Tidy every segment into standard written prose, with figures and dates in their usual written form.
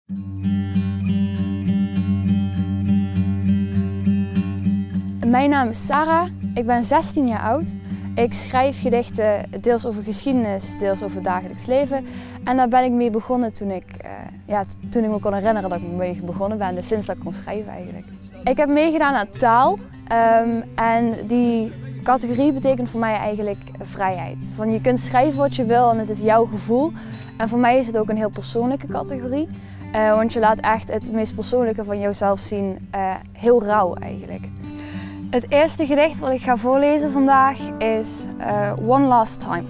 Mijn naam is Sarah, ik ben 16 jaar oud. Ik schrijf gedichten deels over geschiedenis, deels over het dagelijks leven. En daar ben ik mee begonnen toen ik me kon herinneren dat ik mee begonnen ben, dus sinds dat ik kon schrijven eigenlijk. Ik heb meegedaan aan taal en die categorie betekent voor mij eigenlijk vrijheid. Van je kunt schrijven wat je wil en het is jouw gevoel. En voor mij is het ook een heel persoonlijke categorie. Want je laat echt het meest persoonlijke van jezelf zien, heel rauw eigenlijk. Het eerste gedicht wat ik ga voorlezen vandaag is One Last Time.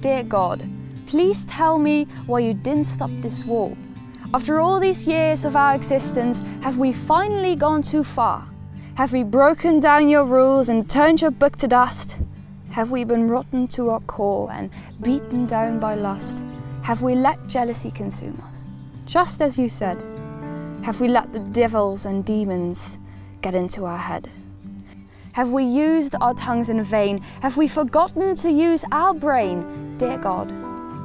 Dear God, please tell me why you didn't stop this war. After all these years of our existence, have we finally gone too far? Have we broken down your rules and turned your book to dust? Have we been rotten to our core and beaten down by lust? Have we let jealousy consume us, just as you said? Have we let the devils and demons get into our head? Have we used our tongues in vain? Have we forgotten to use our brain? Dear God.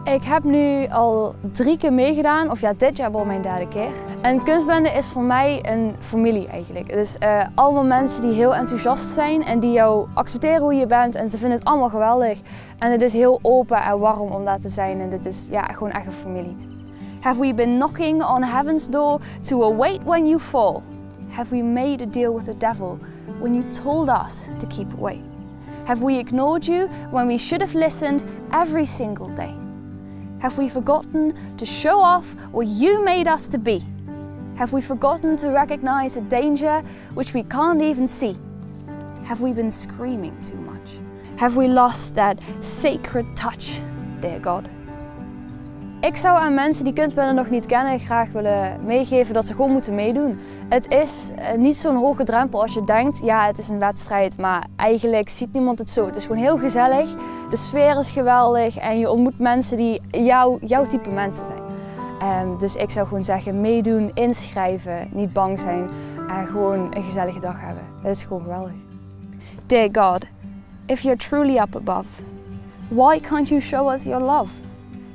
Ik heb nu al 3 keer meegedaan, of ja, dit jaar wel mijn 3e keer. En kunstbende is voor mij een familie eigenlijk. Het is allemaal mensen die heel enthousiast zijn en die jou accepteren hoe je bent en ze vinden het allemaal geweldig. En het is heel open en warm om daar te zijn en dit is gewoon echt een familie. Have we been knocking on heaven's door to await when you fall? Have we made a deal with the devil when you told us to keep away? Have we ignored you when we should have listened every single day? Have we forgotten to show off what you made us to be? Have we forgotten to recognize a danger which we can't even see? Have we been screaming too much? Have we lost that sacred touch, dear God? Ik zou aan mensen die kunstbende nog niet kennen graag willen meegeven dat ze gewoon moeten meedoen. Het is niet zo'n hoge drempel als je denkt, ja het is een wedstrijd, maar eigenlijk ziet niemand het zo. Het is gewoon heel gezellig, de sfeer is geweldig en je ontmoet mensen die jouw type mensen zijn. Dus ik zou gewoon zeggen meedoen, inschrijven, niet bang zijn en gewoon een gezellige dag hebben. Het is gewoon geweldig. Dear God, if you're truly up above, why can't you show us your love?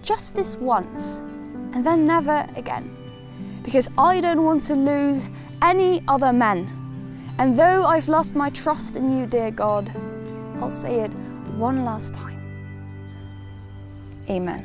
Just this once, and then never again. Because I don't want to lose any other men. And though I've lost my trust in you, dear God, I'll say it one last time. Amen.